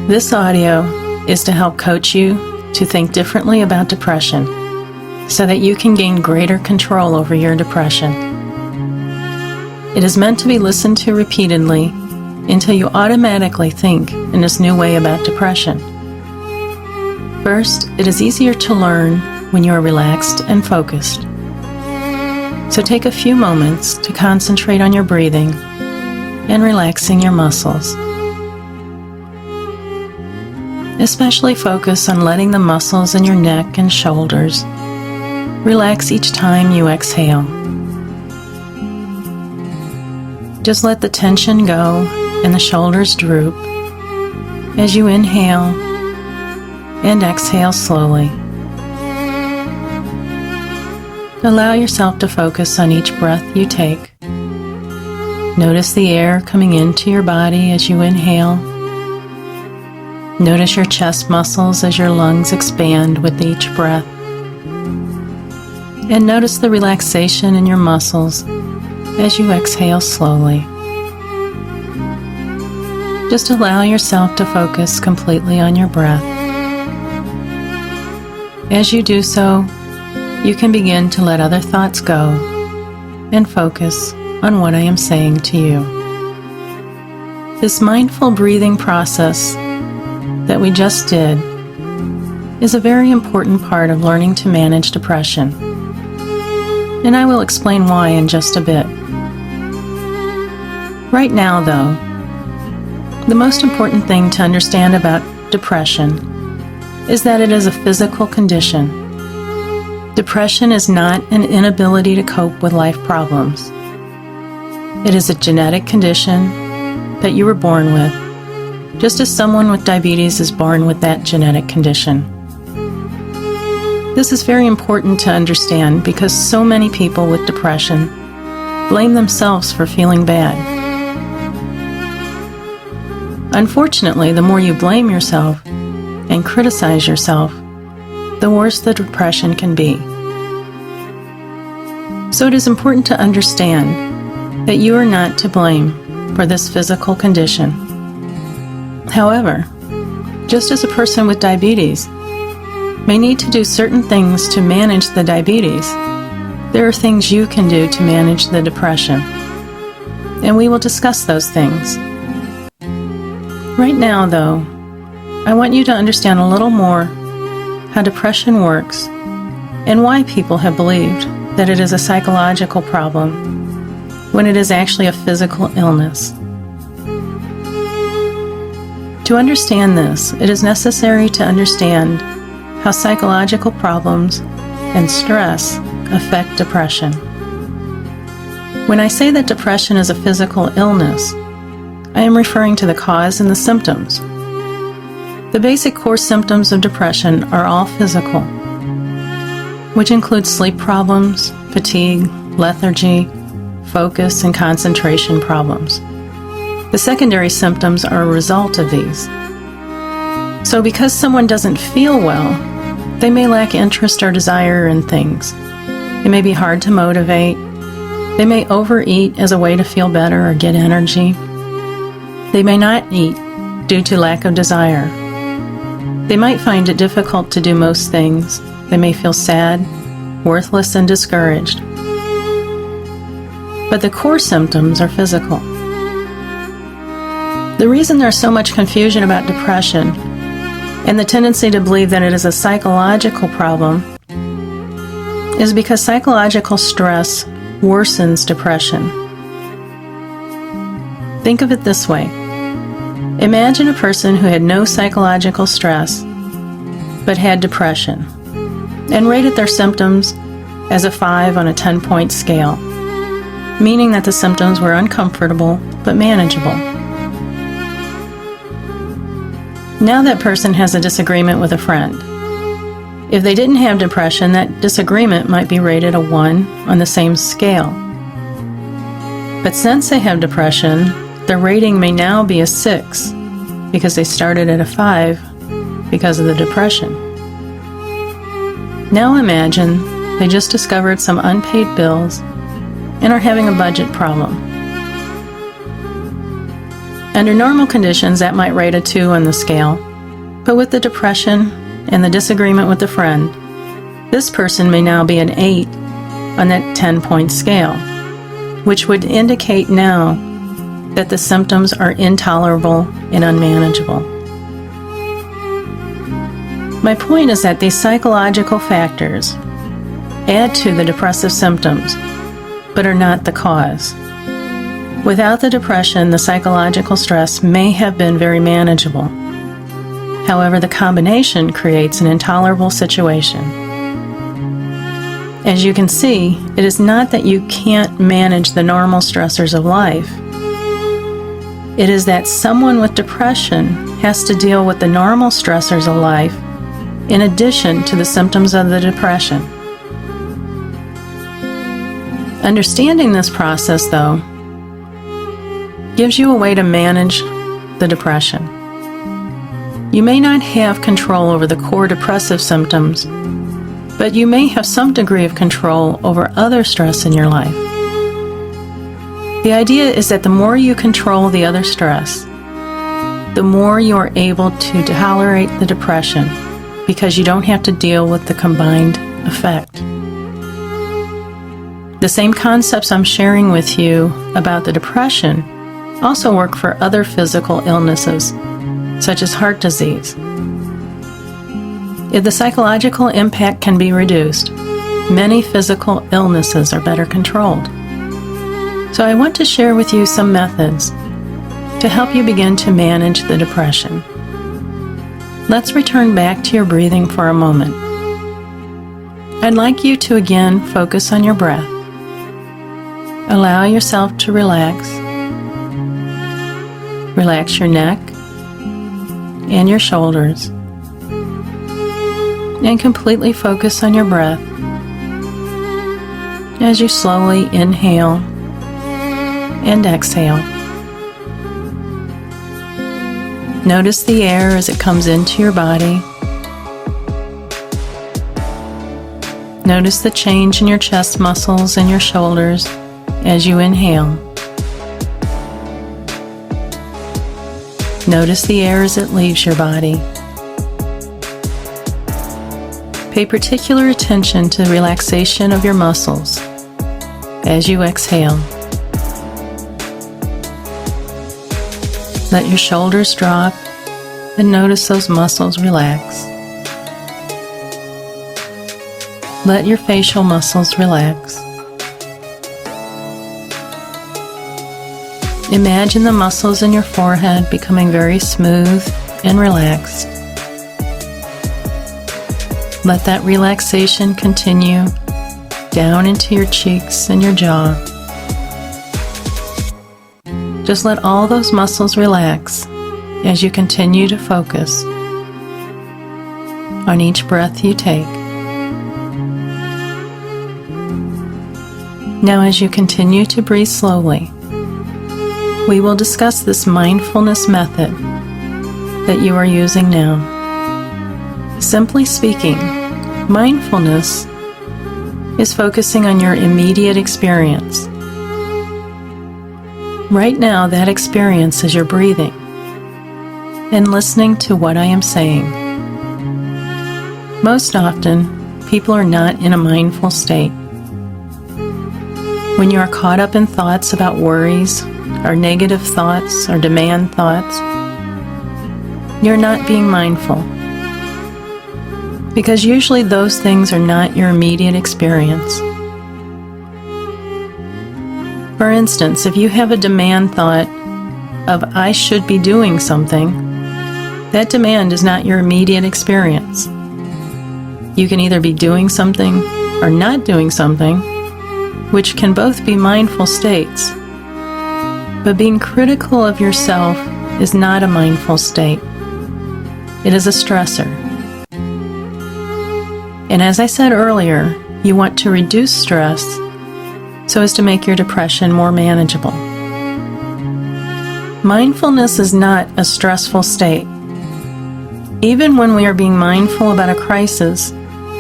This audio is to help coach you to think differently about depression so that you can gain greater control over your depression. It is meant to be listened to repeatedly until you automatically think in this new way about depression. First, it is easier to learn when you are relaxed and focused. So take a few moments to concentrate on your breathing and relaxing your muscles. Especially focus on letting the muscles in your neck and shoulders relax each time you exhale. Just let the tension go and the shoulders droop as you inhale and exhale slowly. Allow yourself to focus on each breath you take. Notice the air coming into your body as you inhale. Notice your chest muscles as your lungs expand with each breath. And notice the relaxation in your muscles as you exhale slowly. Just allow yourself to focus completely on your breath. As you do so, you can begin to let other thoughts go and focus on what I am saying to you. This mindful breathing process that we just did is a very important part of learning to manage depression, and I will explain why in just a bit. Right now, though, the most important thing to understand about depression is that it is a physical condition. Depression is not an inability to cope with life problems. It is a genetic condition that you were born with, just as someone with diabetes is born with that genetic condition. This is very important to understand because so many people with depression blame themselves for feeling bad. Unfortunately, the more you blame yourself and criticize yourself, the worse the depression can be. So it is important to understand that you are not to blame for this physical condition. However, just as a person with diabetes may need to do certain things to manage the diabetes, there are things you can do to manage the depression. And we will discuss those things. Right now, though, I want you to understand a little more how depression works and why people have believed that it is a psychological problem when it is actually a physical illness. To understand this, it is necessary to understand how psychological problems and stress affect depression. When I say that depression is a physical illness, I am referring to the cause and the symptoms. The basic core symptoms of depression are all physical, which include sleep problems, fatigue, lethargy, focus, and concentration problems. The secondary symptoms are a result of these. So because someone doesn't feel well, they may lack interest or desire in things. It may be hard to motivate. They may overeat as a way to feel better or get energy. They may not eat due to lack of desire. They might find it difficult to do most things. They may feel sad, worthless, and discouraged. But the core symptoms are physical. The reason there's so much confusion about depression and the tendency to believe that it is a psychological problem is because psychological stress worsens depression. Think of it this way. Imagine a person who had no psychological stress but had depression and rated their symptoms as a 5 on a 10-point scale, meaning that the symptoms were uncomfortable but manageable. Now that person has a disagreement with a friend. If they didn't have depression, that disagreement might be rated a 1 on the same scale. But since they have depression, their rating may now be a 6 because they started at a 5 because of the depression. Now imagine they just discovered some unpaid bills and are having a budget problem. Under normal conditions, that might rate a 2 on the scale, but with the depression and the disagreement with a friend, this person may now be an 8 on that 10-point scale, which would indicate now that the symptoms are intolerable and unmanageable. My point is that these psychological factors add to the depressive symptoms, but are not the cause. Without the depression, the psychological stress may have been very manageable. However, the combination creates an intolerable situation. As you can see, it is not that you can't manage the normal stressors of life. It is that someone with depression has to deal with the normal stressors of life in addition to the symptoms of the depression. Understanding this process, though, gives you a way to manage the depression. You may not have control over the core depressive symptoms, but you may have some degree of control over other stress in your life. The idea is that the more you control the other stress, the more you are able to tolerate the depression because you don't have to deal with the combined effect. The same concepts I'm sharing with you about the depression also work for other physical illnesses, such as heart disease. If the psychological impact can be reduced, many physical illnesses are better controlled. So I want to share with you some methods to help you begin to manage the depression. Let's return back to your breathing for a moment. I'd like you to again focus on your breath. Allow yourself to relax. Relax your neck and your shoulders. And completely focus on your breath as you slowly inhale and exhale. Notice the air as it comes into your body. Notice the change in your chest muscles and your shoulders as you inhale. Notice the air as it leaves your body. Pay particular attention to the relaxation of your muscles as you exhale. Let your shoulders drop and notice those muscles relax. Let your facial muscles relax. Imagine the muscles in your forehead becoming very smooth and relaxed. Let that relaxation continue down into your cheeks and your jaw. Just let all those muscles relax as you continue to focus on each breath you take. Now, as you continue to breathe slowly, we will discuss this mindfulness method that you are using now. Simply speaking, mindfulness is focusing on your immediate experience. Right now, that experience is your breathing and listening to what I am saying. Most often, people are not in a mindful state. When you are caught up in thoughts about worries, or negative thoughts, or demand thoughts, you're not being mindful. Because usually those things are not your immediate experience. For instance, if you have a demand thought of I should be doing something, that demand is not your immediate experience. You can either be doing something or not doing something, which can both be mindful states. But being critical of yourself is not a mindful state. It is a stressor. And as I said earlier, you want to reduce stress so as to make your depression more manageable. Mindfulness is not a stressful state. Even when we are being mindful about a crisis,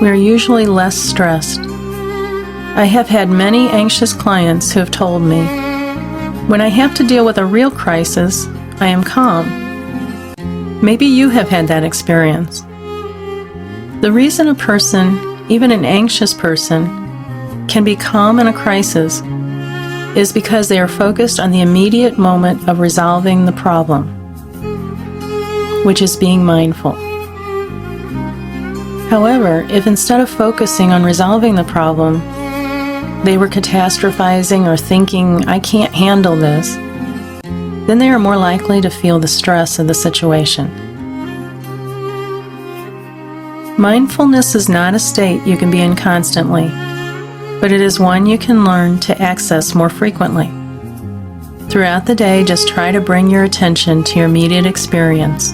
we are usually less stressed. I have had many anxious clients who have told me, when I have to deal with a real crisis I am calm. Maybe you have had that experience. The reason a person, even an anxious person, can be calm in a crisis is because they are focused on the immediate moment of resolving the problem, which is being mindful. However, if instead of focusing on resolving the problem, they were catastrophizing or thinking, I can't handle this, then they are more likely to feel the stress of the situation. Mindfulness is not a state you can be in constantly, but it is one you can learn to access more frequently. Throughout the day, just try to bring your attention to your immediate experience.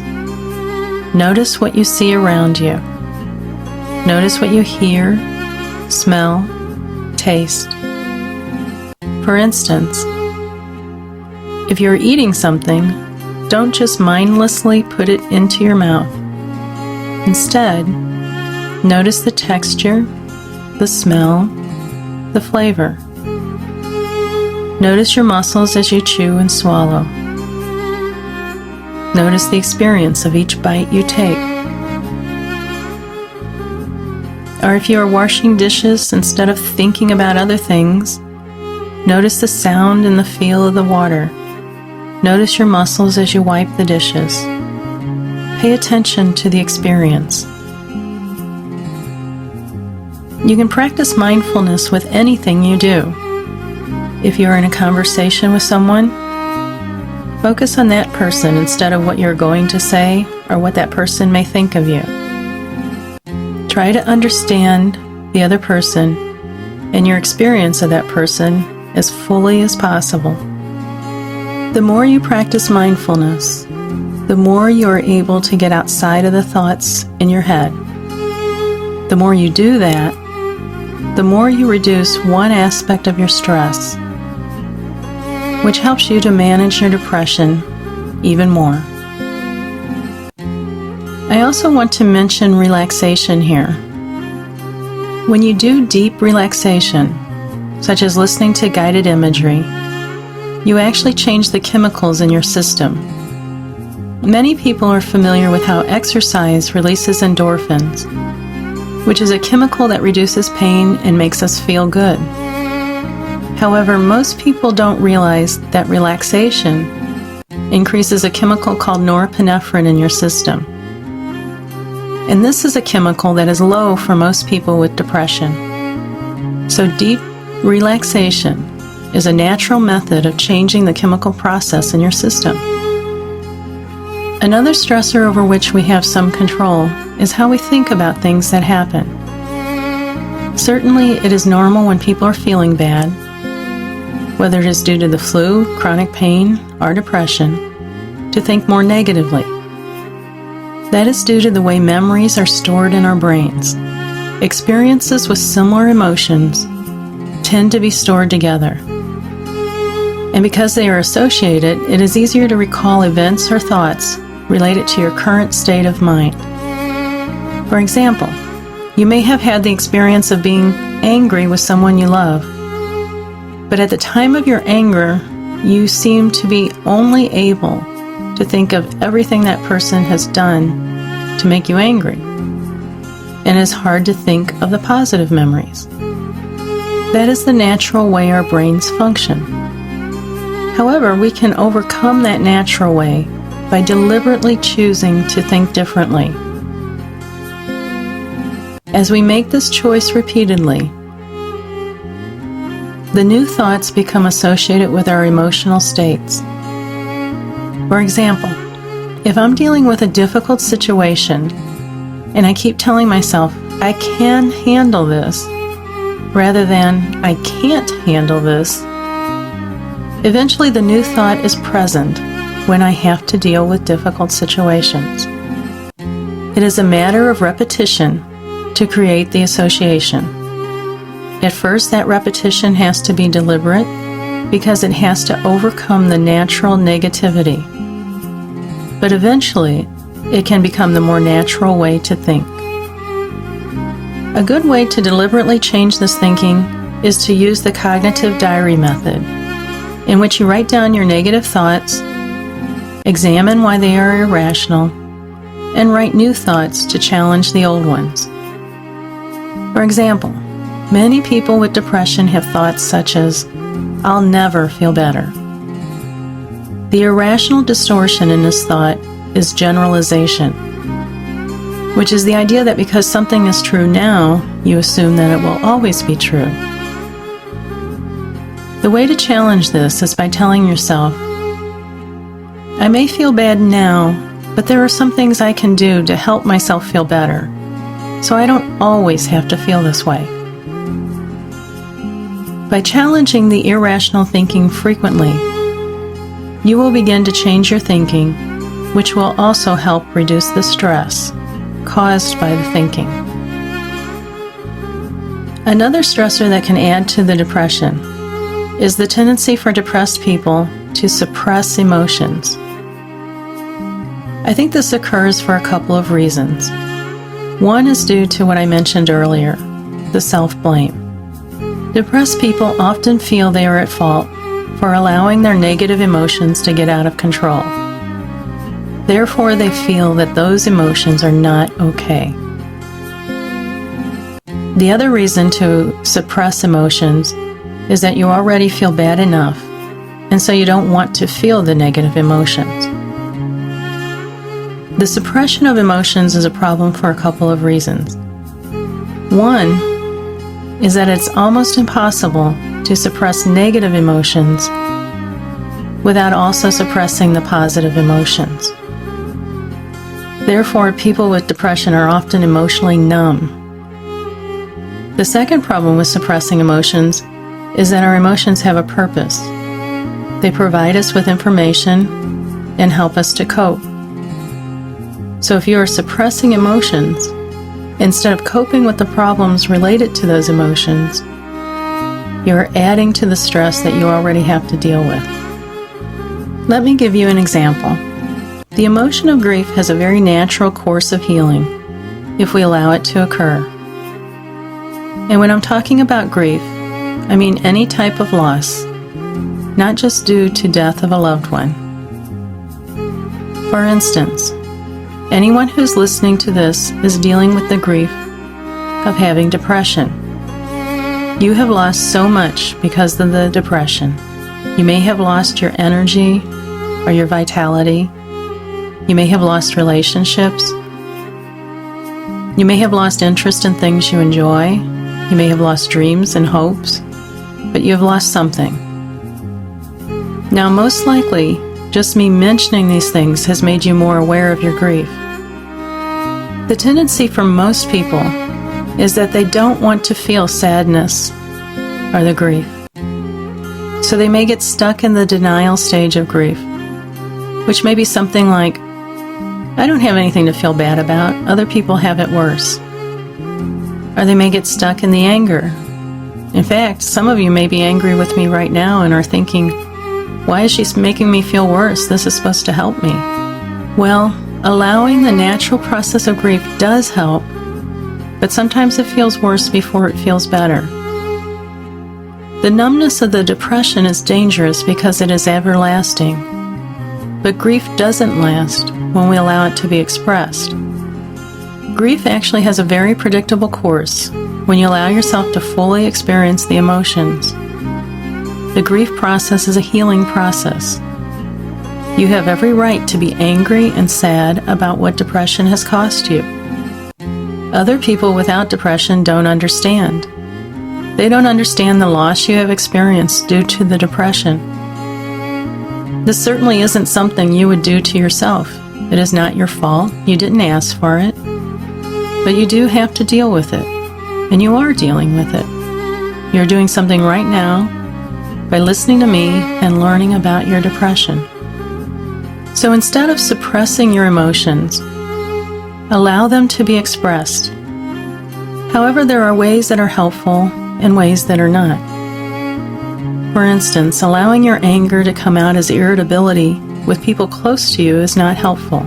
Notice what you see around you. Notice what you hear, smell, taste. For instance, if you're eating something, don't just mindlessly put it into your mouth. Instead, notice the texture, the smell, the flavor. Notice your muscles as you chew and swallow. Notice the experience of each bite you take. Or if you are washing dishes, instead of thinking about other things, notice the sound and the feel of the water. Notice your muscles as you wipe the dishes. Pay attention to the experience. You can practice mindfulness with anything you do. If you are in a conversation with someone, focus on that person instead of what you're going to say or what that person may think of you. Try to understand the other person and your experience of that person as fully as possible. The more you practice mindfulness, the more you are able to get outside of the thoughts in your head. The more you do that, the more you reduce one aspect of your stress, which helps you to manage your depression even more. I also want to mention relaxation here. When you do deep relaxation, such as listening to guided imagery, you actually change the chemicals in your system. Many people are familiar with how exercise releases endorphins, which is a chemical that reduces pain and makes us feel good. However, most people don't realize that relaxation increases a chemical called norepinephrine in your system. And this is a chemical that is low for most people with depression. So deep relaxation is a natural method of changing the chemical process in your system. Another stressor over which we have some control is how we think about things that happen. Certainly, it is normal when people are feeling bad, whether it is due to the flu, chronic pain, or depression, to think more negatively. That is due to the way memories are stored in our brains. Experiences with similar emotions tend to be stored together. And because they are associated, it is easier to recall events or thoughts related to your current state of mind. For example, you may have had the experience of being angry with someone you love, but at the time of your anger, you seem to be only able to think of everything that person has done to make you angry, and it's hard to think of the positive memories. That is the natural way our brains function. However, we can overcome that natural way by deliberately choosing to think differently. As we make this choice repeatedly, the new thoughts become associated with our emotional states. For example, if I'm dealing with a difficult situation and I keep telling myself, I can handle this, rather than, I can't handle this, eventually the new thought is present when I have to deal with difficult situations. It is a matter of repetition to create the association. At first, that repetition has to be deliberate because it has to overcome the natural negativity. But eventually, it can become the more natural way to think. A good way to deliberately change this thinking is to use the cognitive diary method, in which you write down your negative thoughts examine why they are irrational, and write new thoughts to challenge the old ones. For example, many people with depression have thoughts such as, "I'll never feel better." The irrational distortion in this thought is generalization, which is the idea that because something is true now, you assume that it will always be true. The way to challenge this is by telling yourself, "I may feel bad now, but there are some things I can do to help myself feel better, so I don't always have to feel this way." By challenging the irrational thinking frequently, you will begin to change your thinking, which will also help reduce the stress caused by the thinking. Another stressor that can add to the depression is the tendency for depressed people to suppress emotions. I think this occurs for a couple of reasons. One is due to what I mentioned earlier, the self-blame. Depressed people often feel they are at fault for allowing their negative emotions to get out of control. Therefore, they feel that those emotions are not okay. The other reason to suppress emotions is that you already feel bad enough, and so you don't want to feel the negative emotions. The suppression of emotions is a problem for a couple of reasons. One is that it's almost impossible to suppress negative emotions without also suppressing the positive emotions. Therefore, people with depression are often emotionally numb. The second problem with suppressing emotions is that our emotions have a purpose. They provide us with information and help us to cope. So if you are suppressing emotions, instead of coping with the problems related to those emotions, you are adding to the stress that you already have to deal with. Let me give you an example. The emotion of grief has a very natural course of healing if we allow it to occur. And when I'm talking about grief, I mean any type of loss, not just due to death of a loved one. For instance, anyone who's listening to this is dealing with the grief of having depression. You have lost so much because of the depression. You may have lost your energy or your vitality. You may have lost relationships. You may have lost interest in things you enjoy. You may have lost dreams and hopes, but you have lost something. Now, most likely, just me mentioning these things has made you more aware of your grief. The tendency for most people is that they don't want to feel sadness or the grief. So they may get stuck in the denial stage of grief, which may be something like, "I don't have anything to feel bad about. Other people have it worse." Or they may get stuck in the anger. In fact, some of you may be angry with me right now and are thinking, "Why is she making me feel worse? This is supposed to help me." Well, allowing the natural process of grief does help, but sometimes it feels worse before it feels better. The numbness of the depression is dangerous because it is everlasting, but grief doesn't last when we allow it to be expressed. Grief actually has a very predictable course when you allow yourself to fully experience the emotions. The grief process is a healing process. You have every right to be angry and sad about what depression has cost you. Other people without depression don't understand. They don't understand the loss you have experienced due to the depression. This certainly isn't something you would do to yourself. It is not your fault. You didn't ask for it. But you do have to deal with it, and you are dealing with it. You're doing something right now by listening to me and learning about your depression. So instead of suppressing your emotions, allow them to be expressed. However, there are ways that are helpful and ways that are not. For instance, allowing your anger to come out as irritability with people close to you is not helpful.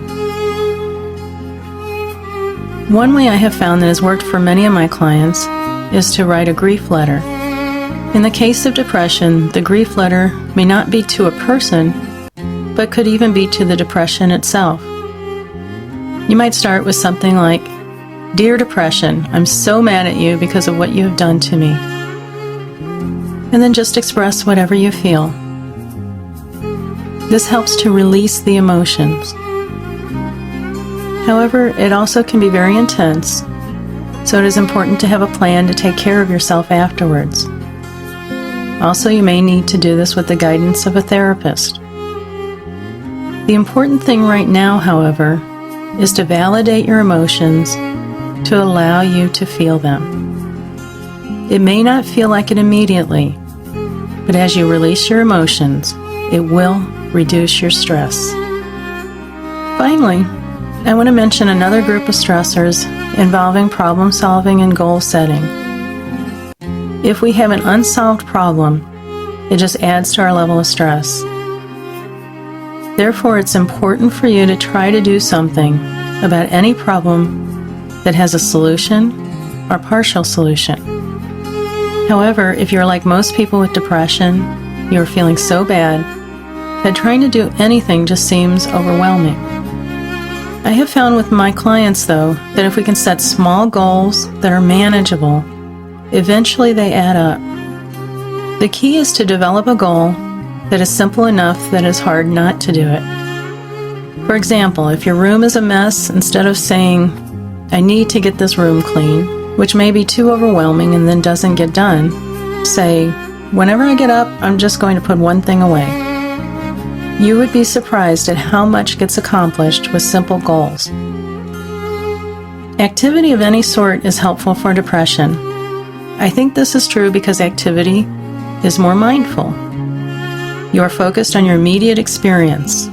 One way I have found that has worked for many of my clients is to write a grief letter. In the case of depression, the grief letter may not be to a person, but could even be to the depression itself. You might start with something like, "Dear depression, I'm so mad at you because of what you have done to me." And then just express whatever you feel. This helps to release the emotions. However, it also can be very intense, so it is important to have a plan to take care of yourself afterwards. Also, you may need to do this with the guidance of a therapist. The important thing right now, however, is to validate your emotions to allow you to feel them. It may not feel like it immediately, but as you release your emotions, it will reduce your stress. Finally, I want to mention another group of stressors involving problem solving and goal setting. If we have an unsolved problem, it just adds to our level of stress. Therefore, it's important for you to try to do something about any problem that has a solution or partial solution. However, if you're like most people with depression, you're feeling so bad that trying to do anything just seems overwhelming. I have found with my clients, though, that if we can set small goals that are manageable, eventually they add up. The key is to develop a goal that is simple enough that it's hard not to do it. For example, if your room is a mess, instead of saying, "I need to get this room clean," which may be too overwhelming and then doesn't get done, say, "Whenever I get up, I'm just going to put one thing away." You would be surprised at how much gets accomplished with simple goals. Activity of any sort is helpful for depression. I think this is true because activity is more mindful. You are focused on your immediate experience.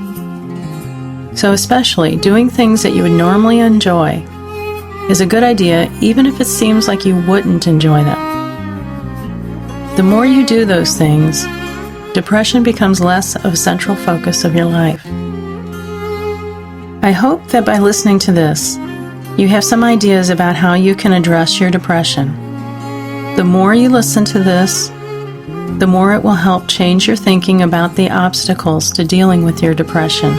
So especially doing things that you would normally enjoy is a good idea, even if it seems like you wouldn't enjoy them. The more you do those things, depression becomes less of a central focus of your life. I hope that by listening to this, you have some ideas about how you can address your depression. The more you listen to this, the more it will help change your thinking about the obstacles to dealing with your depression.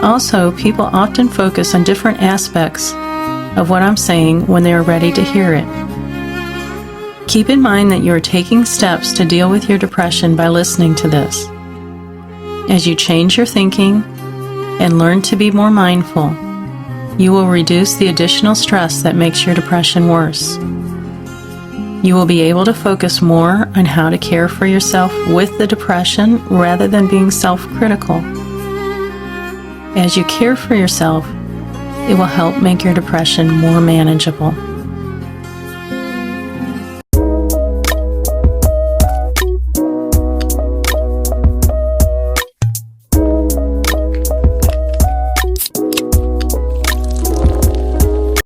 Also, people often focus on different aspects of what I'm saying when they are ready to hear it. Keep in mind that you are taking steps to deal with your depression by listening to this. As you change your thinking and learn to be more mindful, you will reduce the additional stress that makes your depression worse. You will be able to focus more on how to care for yourself with the depression rather than being self-critical. As you care for yourself, it will help make your depression more manageable.